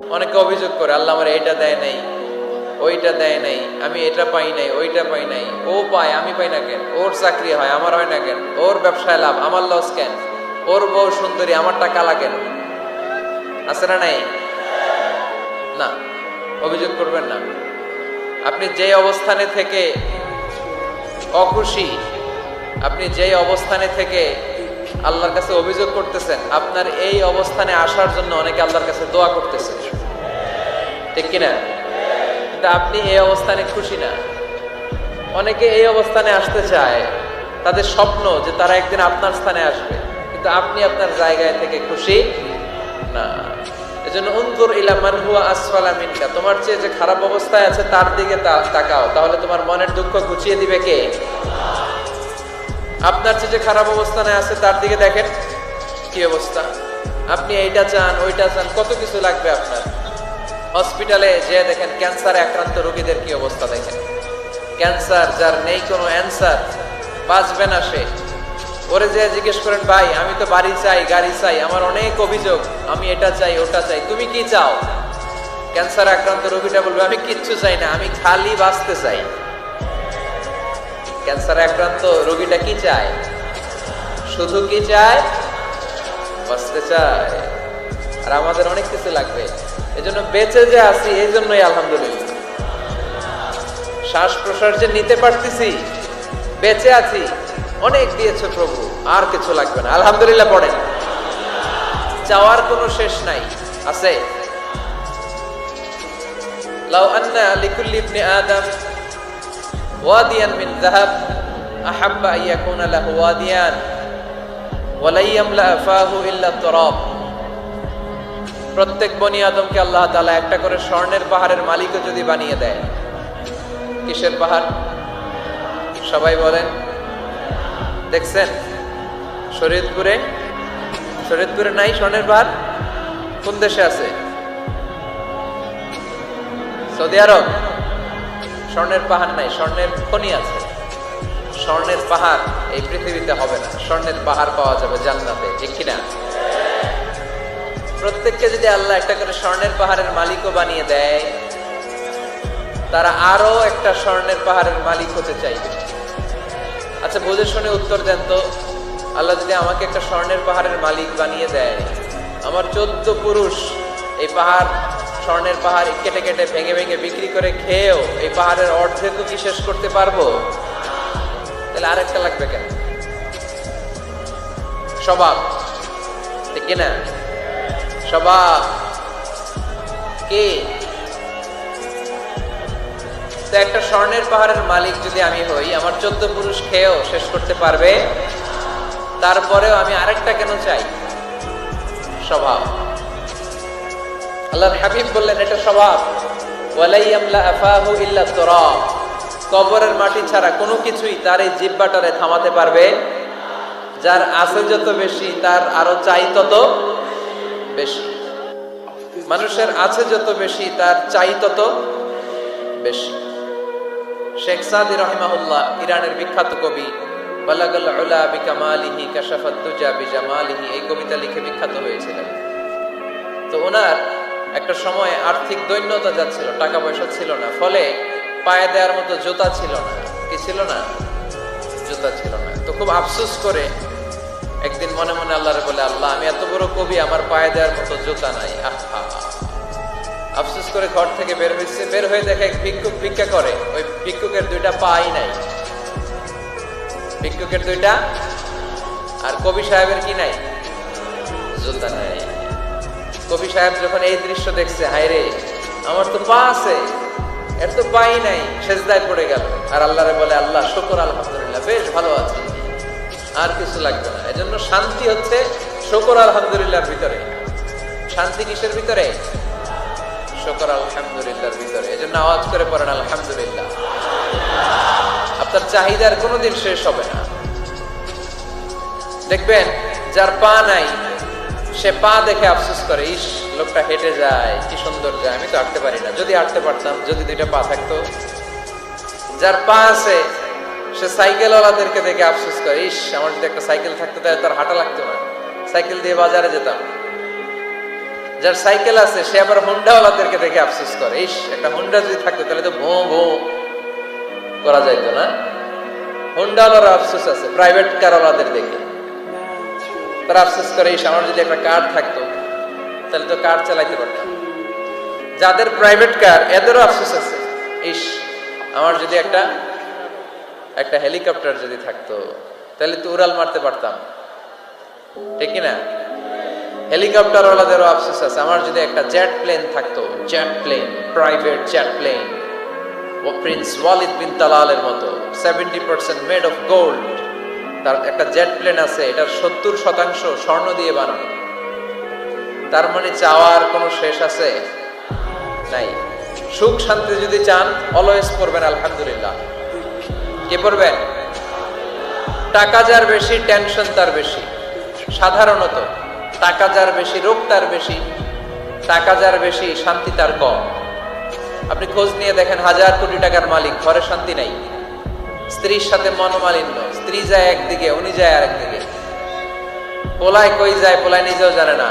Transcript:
অনেকে অভিযোগ করে আল্লাহ আমার এটা দেয় নাই, ওইটা দেয় নাই, আমি এটা পাই নাই, ওইটা পাই নাই। ও পায়, আমি পাই না কেন? ওর চাকরি হয়, আমার হয় না কেন? ওর ব্যবসায় লাভ, আমার লস কেন? ওর বউ সুন্দরী, আমারটা কালা কেন? আছে না নাই? না, অভিযোগ করবেন না। আপনি যে অবস্থানে থেকে অখুশি, আপনি যেই অবস্থানে থেকে আল্লাহর কাছে অভিযোগ করতেছেন, আপনার এই অবস্থানে আসার জন্য অনেকে আল্লাহর কাছে দোয়া করতেছে, ঠিক কিনা? কিন্তু আপনি এই অবস্থানে খুশি না। অনেকে এই অবস্থানে আসতে চায়, তাদের স্বপ্ন যে তারা একদিন আপনার স্থানে আসবে, কিন্তু আপনি আপনার জায়গায় থেকে খুশি না। এজন্য উনজুর ইলা মান হুয়া আসফালা মিনকা, তোমার চেয়ে যে খারাপ অবস্থায় আছে তার দিকে তাকাও, তাহলে তোমার মনের দুঃখ ঘুচিয়ে দিবে কে? আপনার চেয়ে যে খারাপ অবস্থানে আছে তার দিকে দেখেন কি অবস্থা। আপনি এইটা চান, ওইটা চান, কত কিছু লাগবে আপনার। হসপিটালে যে দেখেন ক্যান্সারে আক্রান্ত রোগীদের কি অবস্থা দেখেন। ক্যান্সার যার নেই কোনো অ্যান্সার, বাঁচবে না সে। ওরে যে জিজ্ঞেস করেন, ভাই আমি তো বাড়ি চাই, গাড়ি চাই, আমার অনেক অভিযোগ, আমি এটা চাই, ওটা চাই, তুমি কি চাও? ক্যান্সার আক্রান্ত রোগীটা বলবে, আমি কিচ্ছু চাই না, আমি খালি বাঁচতে চাই। ক্যান্সার আক্রান্ত রোগীটা কি চায়? শুধু কি চায়? বাঁচতে চায়। আর আমাদের অনেক কিছু লাগবে। এজন্য বেঁচে যে আছি, এই জন্যই আলহামদুলিল্লাহ। শ্বাস প্রশ্বাস যে নিতে পারতেছি, বেঁচে আছি, অনেক দিয়েছে প্রভু, আর কিছু লাগবে না, আলহামদুলিল্লাহ পড়েন। চাওয়ার কোনো শেষ নাই, আছে? লাউ আন্না লিকুল্লি ইবনি আদম ওয়াদিয়ান মিন যাহাব আহাব্বা আন ইয়াকুনা লাহু ওয়াদিয়ান ওয়া লা ইয়ামলা ফাহু ইল্লা তুরাব। প্রত্যেক বনি আদমকে আল্লাহ তাআলা একটা করে স্বর্ণের পাহাড়ের মালিকও যদি বানিয়ে দেয়। কিসের পাহাড়? সবাই বলেন। দেখছেন শরীয়তপুরে? শরীয়তপুরে নাই স্বর্ণের পাহাড়? কোন দেশে আছে? সৌদি আরব। স্বর্ণের পাহাড় নাই, স্বর্ণের খনি আছে। স্বর্ণের পাহাড় এই পৃথিবীতে হবে না, স্বর্ণের পাহাড় পাওয়া যাবে জান্নাতে, ঠিক কিনা? প্রত্যেককে যদি আল্লাহ একটা করে স্বর্ণের পাহাড়ের মালিকও বানিয়ে দেয়, তারা আরো একটা স্বর্ণের পাহাড়ের মালিক হতে চাইবে। আচ্ছা বুঝে শুনে উত্তর দেন তো, আল্লাহ যদি আমাকে একটা স্বর্ণের পাহাড়ের মালিক বানিয়ে দেয়, আমার 14 পুরুষ এই পাহাড়, স্বর্ণের পাহাড় কেটে কেটে ভেঙে ভেঙে বিক্রি করে খেয়েও এই পাহাড়ের অর্ধেকও কি শেষ করতে পারবো? তাহলে আরেকটা লাগবে কেন? স্বভাব, ঠিক কিনা? স্বভাব কি? তো একটা স্বর্ণের পাহাড়ের মালিক যদি আমি হই, আমার 14 পুরুষ খেয়েও শেষ করতে পারবে, তারপরেও আমি আরেকটা কেন চাই? স্বভাব। আল্লাহর হাবিব বললেন এটা স্বভাব। ওয়ালা ইয়ামলা আফাহু ইল্লা তুরাব, কবরের মাটি ছাড়া কোনো কিছুই তার এই জিহ্বাটারে থামাতে পারবে। যার আছে যত বেশি, তার আরো চাই তত বেশি। মানুষের আছে যত বেশি, তার চাই তত বেশি। শেখ সাদি রাহিমাহুল্লাহ, ইরানের বিখ্যাত কবি, বালাগাল উলা বিকামালিহি কাশাফাত দুজা বিজামালিহি, এই কবিতা লিখে বিখ্যাত হয়েছিলেন। তো ওনার একটা সময় আর্থিক দৈন্যতা যাচ্ছিল, টাকা পয়সা ছিল না, ফলে পায়ে দেওয়ার মতো জুতা ছিল না। কি ছিল না? জুতা ছিল না। তো খুব আফসোস করে একদিন মনে মনে আল্লাহরে বলে, আল্লাহ আমি এত বড় কবি, আমার পায়ে দেওয়ার মতো জুতা নাই। আহা, আফসোস করে ঘর থেকে বের হয়েছে। বের হয়ে দেখে এক ভিক্ষুক ভিক্ষা করে, ওই ভিক্ষুকের 2টা পাই নাই। ভিক্ষুকের 2টা, আর কবি সাহেবের কি নাই? জুতা নাই। কবি সাহেব যখন এই দৃশ্য দেখছে, হায় রে, আমার তো পা আছে, এর তো পাই নাই, সেজদায় পড়ে গেল। আর আল্লাহরে বলে, আল্লাহ শুকর, আলহামদুলিল্লাহ, বেশ ভালো আছি, আর কিছু লাগবে না। এজন্য শান্তি হচ্ছে শুকর আলহামদুলিল্লাহর ভিতরে। শান্তি কিসের ভিতরে? শুকর আলহামদুলিল্লাহর ভিতরে। এজন্য আওয়াজ করে পড়েন আলহামদুলিল্লাহ। আপনার চাহিদার কোনোদিন শেষ হবে না। দেখবেন যার পা নাই, সে পা দেখে আফসোস করে, ইস লোকটা হেঁটে যায়, কি সুন্দর যায়, আমি তো হাঁটতে পারি না, যদি হাঁটতে পারতাম, যদি 2টা পা থাকতো। যার পা আছে, সে সাইকেলওয়ালাদেরকে দেখে আফসোস করে, ইস আমার যদি একটা সাইকেল থাকতো তাহলে তার হাঁটা লাগতো না, সাইকেল দিয়ে বাজারে যেতাম। যার সাইকেল আছে সে আবার হুন্ডাওয়ালাদেরকে দেখে আফসোস করে, ইস একটা হুন্ডা যদি থাকতো তাহলে তো ভো ভো করা যাইতো না। হুন্ডাওয়ালার আফসোস আছে প্রাইভেট কারওয়ালাদের দেখে, তারা আফসোস করে ইস আমার যদি একটা কার থাকতো তাহলে তো কার চালাইতে পারতাম। যাদের প্রাইভেট কার এদেরও আফসোস আছে, ইস আমার যদি একটা হেলিকপ্টার যদি থাকতো তাহলে তো উড়াল মারতে পারতাম, ঠিক না? হেলিকপ্টার ওয়ালাদেরও আফসোস আছে, আমার যদি একটা জেট প্লেন থাকতো, jet plane, private jet plane, ও প্রিন্স ওয়ালিদ বিন তালালের মতো 70% মেড অফ গোল্ড, তার একটা জেট প্লেন আছে, এটার 70% স্বর্ণ দিয়ে বানানো। তার মানে চাওয়ার কোনো শেষ আছে নাই। সুখ শান্তি যদি চান অলওয়েজ পড়বেন আলহামদুলিল্লাহ। কি পড়বেন? টাকা যার বেশি টেনশন তার বেশি। সাধারণত টাকা যার বেশি রোগ তার বেশি, টাকা যার বেশি শান্তি তার কম। আপনি খোঁজ নিয়ে দেখেন, 1000 কোটি টাকার মালিক, ঘরে শান্তি নাই, স্ত্রীর সাথে মনোমালিন্য, স্ত্রী যায় একদিকে উনি যায় আরেকদিকে, পোলায় কই যায় পোলায় নিজেও জানে না।